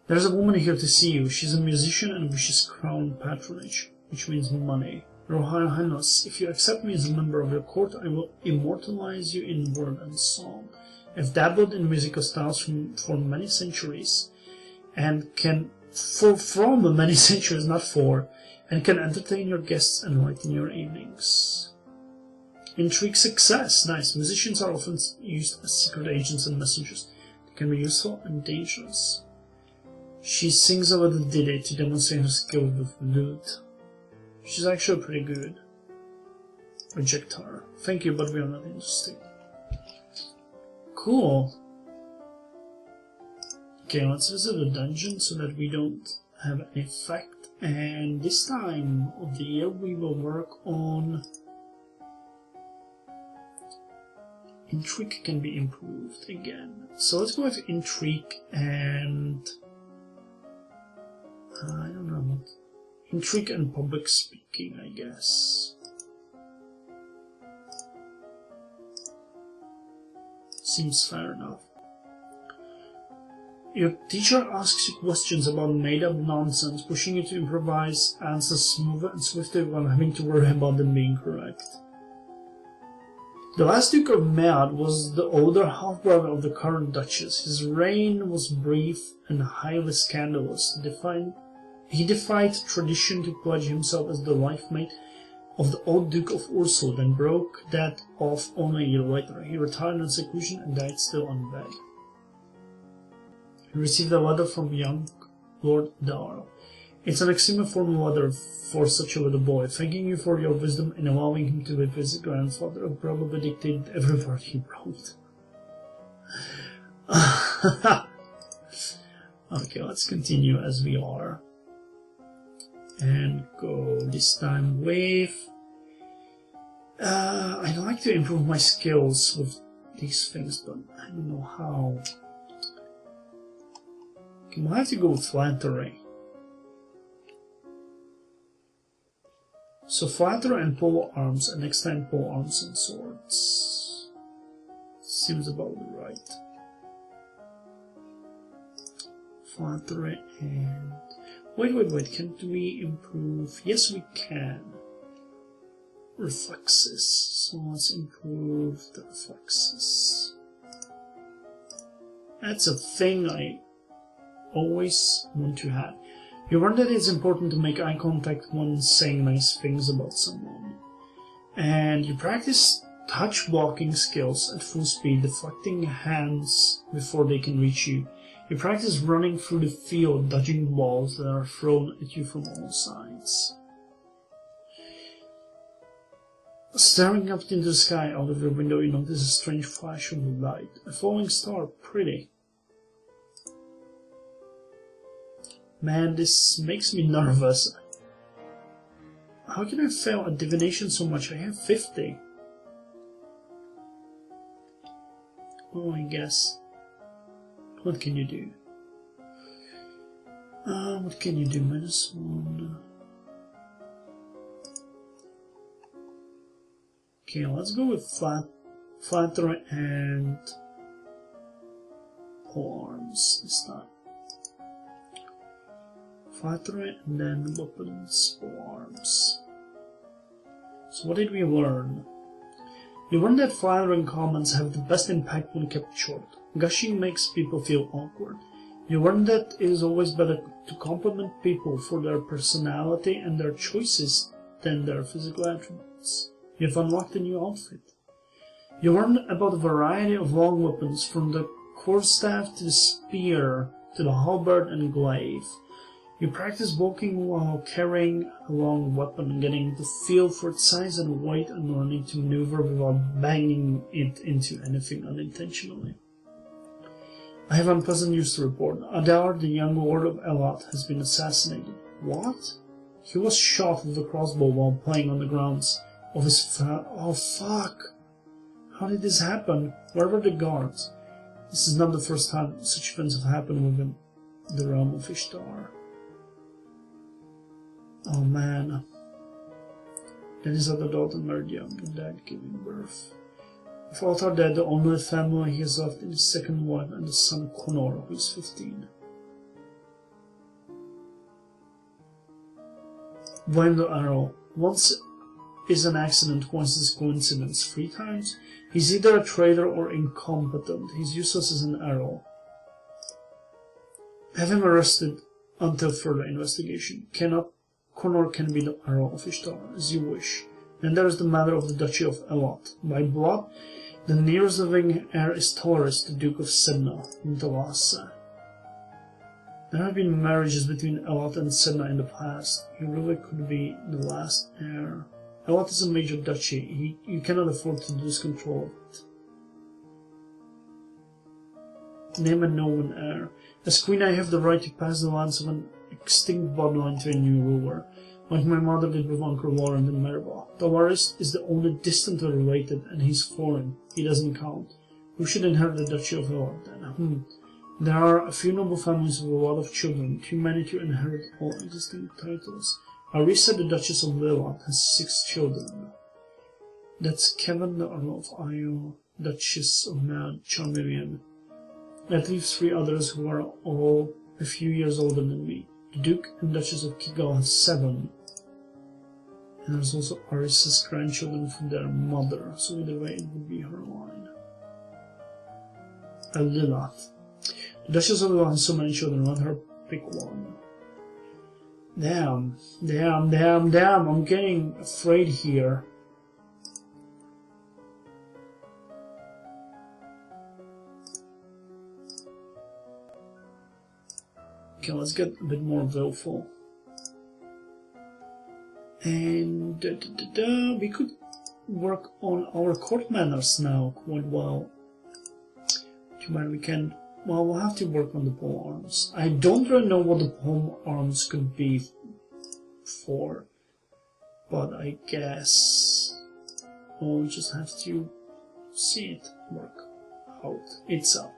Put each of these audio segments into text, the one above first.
There's a woman here to see you. She's a musician and wishes crown patronage, which means money. Royal Highness, if you accept me as a member of your court, I will immortalize you in word and song. I've dabbled in musical styles for many centuries, and can from many centuries, not for, and can entertain your guests and lighten your evenings. Intrigue success. Nice. Musicians are often used as secret agents and messengers. They can be useful and dangerous. She sings a little ditty to demonstrate her skill with lute. She's actually pretty good. Reject her. Thank you, but we are not interested. Cool. Okay, let's visit the dungeon so that we don't have an effect. And this time of the year we will work on... Intrigue can be improved again. So let's go with Intrigue and... I don't know. Intrigue and public speaking, I guess. Seems fair enough. Your teacher asks you questions about made-up nonsense, pushing you to improvise answers smoother and swifter while having to worry about them being correct. The last Duke of Mead was the older half-brother of the current Duchess. His reign was brief and highly scandalous. He defied tradition to pledge himself as the life mate of the old Duke of Ursula, then broke that off only a year later. He retired in seclusion and died still on bed. He received a letter from young Lord Darrell. It's an extremely formal letter for such a little boy, thanking you for your wisdom in allowing him to live with his grandfather, who probably dictated every word he wrote. Okay, let's continue as we are. And go this time with... I'd like to improve my skills with these things, but I don't know how. Okay, we'll have to go with flattery. So flattery and pole arms, and next time pole arms and swords. Seems about right. Flattery and... Wait, can't we improve? Yes, we can. Reflexes. So let's improve the reflexes. That's a thing I always want to have. You learn that it's important to make eye contact when saying nice things about someone. And you practice touch blocking skills at full speed, deflecting hands before they can reach you. You practice running through the field, dodging balls that are thrown at you from all sides. Staring up into the sky out of your window, you notice a strange flash of light. A falling star, pretty. Man, this makes me nervous. How can I fail at divination so much? I have 50. Oh, I guess. What can you do? What can you do? -1. Okay, let's go with flattery and pole arms this time. Flattery and then weapons, pole arms. So what did we learn? You learned that flattering comments have the best impact when kept short. Gushing makes people feel awkward. You learned that it is always better to compliment people for their personality and their choices than their physical attributes. You have unlocked a new outfit. You learned about a variety of long weapons, from the quarterstaff to the spear to the halberd and glaive. You practice walking while carrying a long weapon, getting the feel for its size and weight, and learning to maneuver without banging it into anything unintentionally. I have unpleasant news to report. Adar, the young lord of Elat, has been assassinated. What? He was shot with a crossbow while playing on the grounds of his Oh, fuck! How did this happen? Where were the guards? This is not the first time such events have happened within the realm of Ishtar. Oh man. Then his other daughter married young and died giving birth. With all are dead, the only family he has left is his second wife and the son Connor, who is 15. Blame the arrow. Once is an accident, once is coincidence. 3 times? He's either a traitor or incompetent. He's useless as an arrow. Have him arrested until further investigation. Connor can be the arrow of Ishtar, as you wish. Then there is the matter of the Duchy of Elat. By blood, the nearest living heir is Taurus, the Duke of Sedna, in Thalassa. There have been marriages between Elat and Sedna in the past. He really could be the last heir. Elat is a major duchy. You cannot afford to lose control of it. Name a known heir. As queen, I have the right to pass the lands of an extinct bloodline to a new ruler, like my mother did with Uncle Warren and Merva. Tavares is the only distantly related, and he's foreign. He doesn't count. Who should inherit the Duchy of Elat then? There are a few noble families with a lot of children, too many to inherit all existing titles. Arisa, the Duchess of Lelat, has 6 children. That's Kevin, the Earl of Io, Duchess of Mad, Charmeleon. That leaves 3 others who are all a few years older than me. The Duke and Duchess of Kigal have 7. And there's also Arisa's grandchildren from their mother, so either way it would be her line. Lilath. The Duchess of Lilath has so many children, let her pick one. Damn, I'm getting afraid here. Okay, let's get a bit more willful. And we could work on our court manners now quite well. Too bad we can't. Well, we'll have to work on the pole arms. I don't really know what the pole arms could be for, but I guess we'll just have to see it work out itself.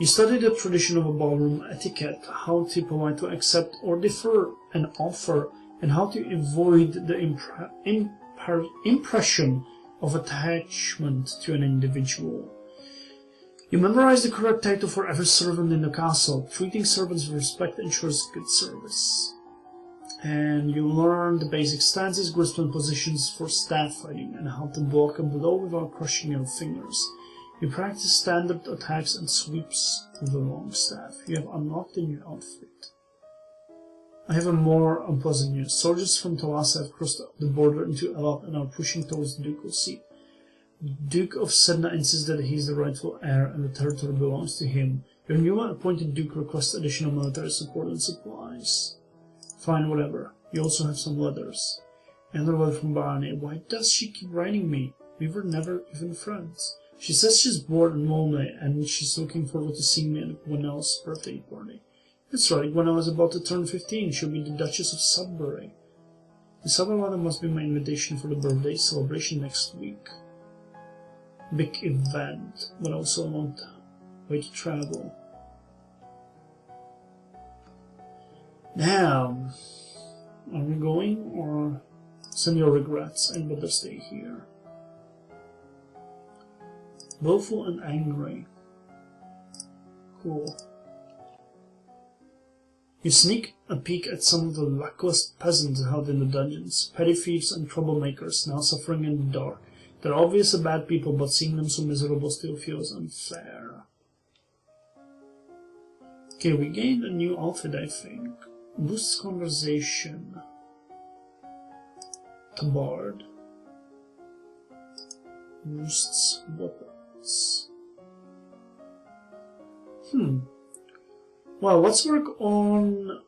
You study the tradition of a ballroom etiquette, how to politely accept or defer an offer, and how to avoid the impression of attachment to an individual. You memorize the correct title for every servant in the castle. Treating servants with respect ensures good service. And you learn the basic stances, grips, and positions for staff fighting, and how to block a blow without crushing your fingers. You practice standard attacks and sweeps with a long staff. You have unlocked a new outfit. I have a more unpleasant news. Soldiers from Thalassa have crossed the border into Elat and are pushing towards the ducal seat. The Duke of Sedna insists that he is the rightful heir and the territory belongs to him. Your newly appointed Duke requests additional military support and supplies. Fine, whatever. You also have some letters. Another letter from Barney. Why does she keep writing me? We were never even friends. She says she's bored and lonely, and she's looking forward to seeing me at Gwenelle's birthday party. That's right, when I was about to turn 15, she'll be the Duchess of Sudbury. This other letter must be my invitation for the birthday celebration next week. Big event, but also a long way to travel. Damn. Are we going, or send your regrets? I'd better stay here. Willful and angry. Cool. You sneak a peek at some of the luckless peasants held in the dungeons, petty thieves and troublemakers now suffering in the dark. They're obviously bad people, but seeing them so miserable still feels unfair. Okay, we gained a new outfit, I think. Boosts conversation. Tabard. Boosts weapons. Well, let's work on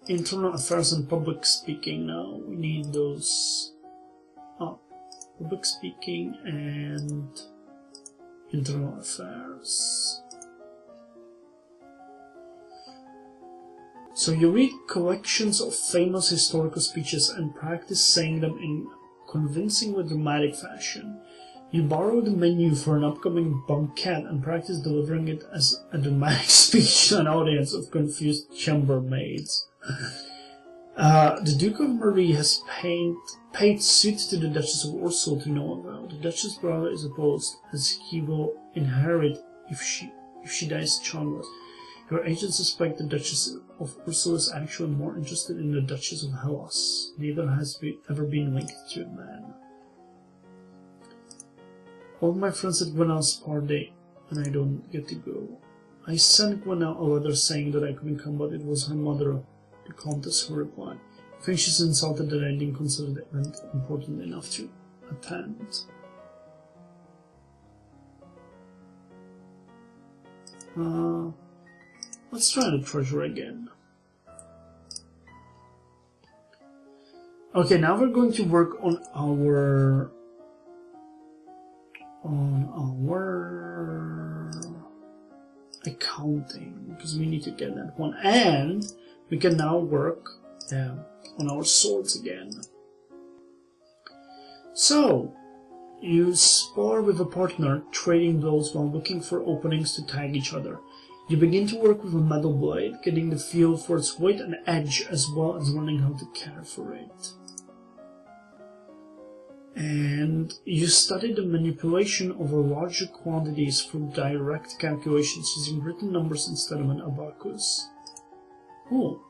internal affairs and public speaking now. We need those up. Public speaking and internal affairs. So you read collections of famous historical speeches and practice saying them in convincingly dramatic fashion. You borrow the menu for an upcoming banquet and practice delivering it as a dramatic speech to an audience of confused chambermaids. The Duke of Marie has paid suit to the Duchess of Ursul to no avail. The Duchess' brother is opposed, as he will inherit if she dies childless. Your agents suspect the Duchess of Ursula is actually more interested in the Duchess of Hellas. Neither has ever been linked to a man. All my friends at Gwenelle's party, and I don't get to go. I sent Gwenelle a letter saying that I couldn't come, but it was her mother, the Countess, who replied. I think she's insulted that I didn't consider the event important enough to attend. Let's try the treasure again. Okay, now we're going to work on our accounting, because we need to get that one, and we can now work on our swords again. So, you spar with a partner, trading blows while looking for openings to tag each other. You begin to work with a metal blade, getting the feel for its weight and edge, as well as learning how to care for it. And you study the manipulation of larger quantities through direct calculations using written numbers instead of an abacus. Cool.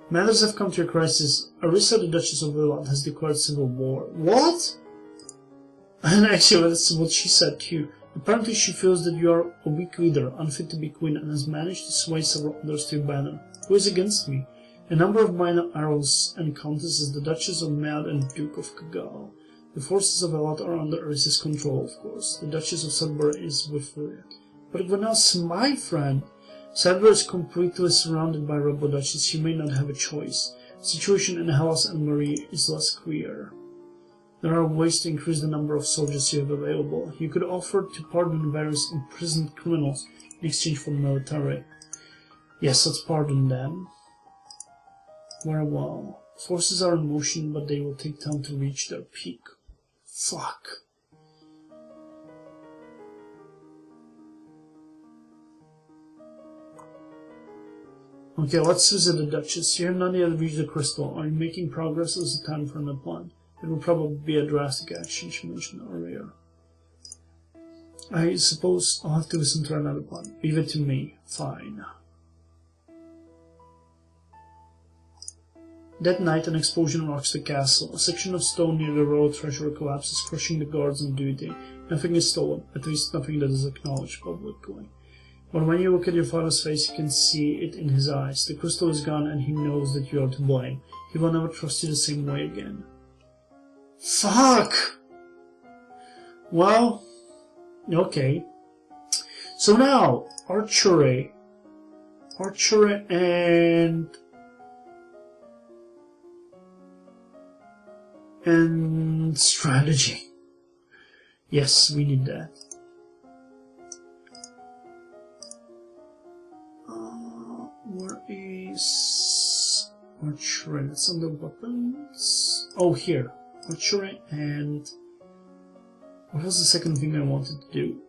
Matters have come to a crisis. Arissa, the Duchess of Villard, has declared civil war. What? And actually, that's what she said too. Apparently she feels that you are a weak leader, unfit to be queen, and has managed to sway several others to your banner. Who is against me? A number of minor earls and countesses, the Duchess of Mead and Duke of Cagal. The forces of Elot are under Arissa's control, of course. The Duchess of Sudbury is with her. But Gwenelle's my friend. Sudbury is completely surrounded by rebel duchies. She may not have a choice. The situation in Hellas and Marie is less clear. There are ways to increase the number of soldiers you have available. You could offer to pardon various imprisoned criminals in exchange for military. Yes, let's pardon them. Very well. Forces are in motion, but they will take time to reach their peak. Fuck. Okay, let's visit the Duchess. You have not yet reached the crystal. Are you making progress, or is it time for another plan? It will probably be a drastic action she mentioned earlier. I suppose I'll have to listen to another plan. Leave it to me. Fine. That night, an explosion rocks the castle. A section of stone near the royal treasury collapses, crushing the guards on duty. Nothing is stolen, at least nothing that is acknowledged publicly. But when you look at your father's face, you can see it in his eyes. The crystal is gone, and he knows that you are to blame. He will never trust you the same way again. Fuck! Well, okay. So now, archery and strategy. Yes, we need that. Where is archery? That's under weapons. Oh, here. Archery and... what was the second thing I wanted to do?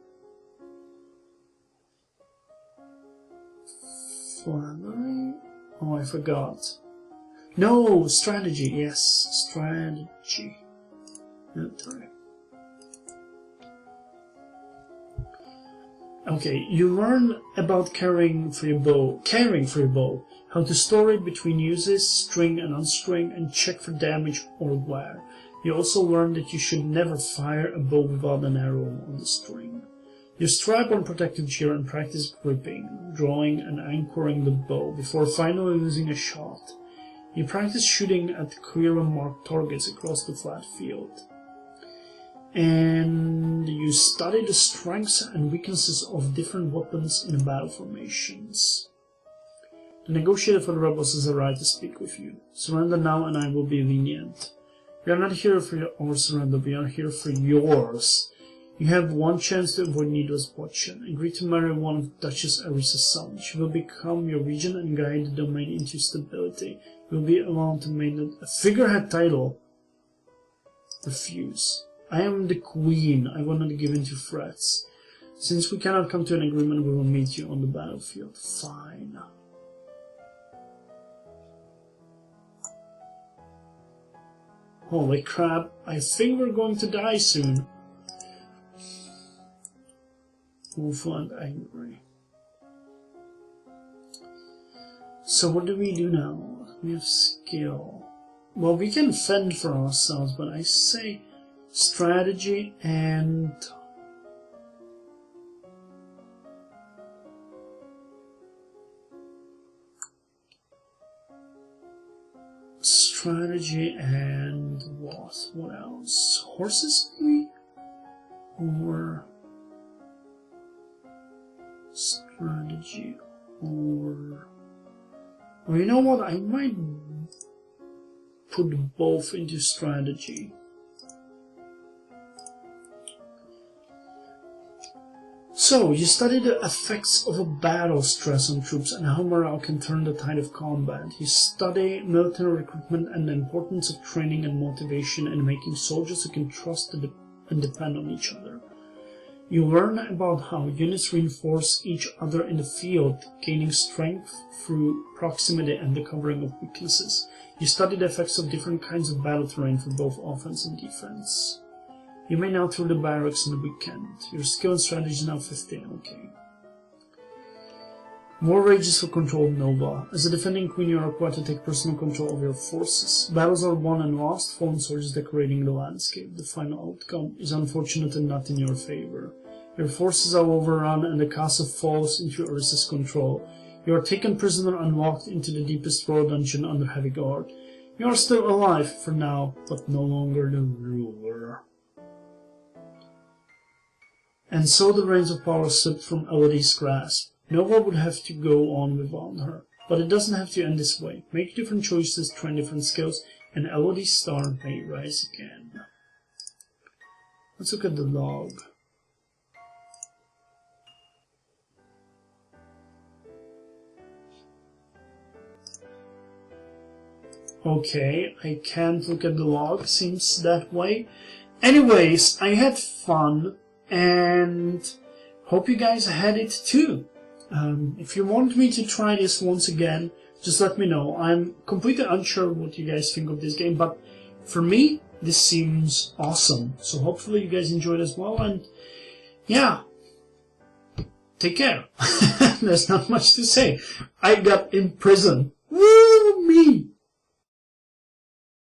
Flannery? Oh, I forgot. No! Strategy, yes. Strategy. Military. Okay, you learn about caring for your bow, how to store it between uses, string and unstring, and check for damage or wear. You also learn that you should never fire a bow without an arrow on the string. You strap on protective gear and practice gripping, drawing and anchoring the bow before finally losing a shot. You practice shooting at clearly marked targets across the flat field. And you study the strengths and weaknesses of different weapons in battle formations. The negotiator for the rebels has a right to speak with you. Surrender now and I will be lenient. We are not here for our surrender, we are here for yours. You have one chance to avoid needless bloodshed. Agree to marry one of Duchess Arissa's sons. She will become your regent and guide the domain into stability. You will be allowed to maintain a figurehead title. Refuse. I am the queen. I will not give in to threats. Since we cannot come to an agreement, we will meet you on the battlefield. Fine. Holy crap. I think we're going to die soon. Woeful and angry. So what do we do now? We have skill. Well, we can fend for ourselves, but I say strategy and... strategy and what? What else? Horses, maybe? Or... strategy, or... Well, you know what? I might put both into strategy. So, you study the effects of a battle stress on troops and how morale can turn the tide of combat. You study military recruitment and the importance of training and motivation and making soldiers who can trust and depend on each other. You learn about how units reinforce each other in the field, gaining strength through proximity and the covering of weaknesses. You study the effects of different kinds of battle terrain for both offense and defense. You may now tour the barracks on the weekend. Your skill and strategy is now 15, okay. War rages for controlled Nova. As a defending queen, you are required to take personal control of your forces. Battles are won and lost, fallen soldiers decorating the landscape. The final outcome is unfortunate and not in your favor. Your forces are overrun and the castle falls into Uris's control. You are taken prisoner and locked into the deepest royal dungeon under heavy guard. You are still alive for now, but no longer the ruler. And so the reins of power slipped from Elodie's grasp. Nova would have to go on without her, but it doesn't have to end this way. Make different choices, train different skills, and Elodie's star may rise again. Let's look at the log. Okay, I can't look at the log, seems that way. Anyways, I had fun, and hope you guys had it too. If you want me to try this once again, just let me know. I'm completely unsure what you guys think of this game, but for me, this seems awesome. So hopefully you guys enjoyed as well, and yeah, take care. There's not much to say. I got in prison. Woo me!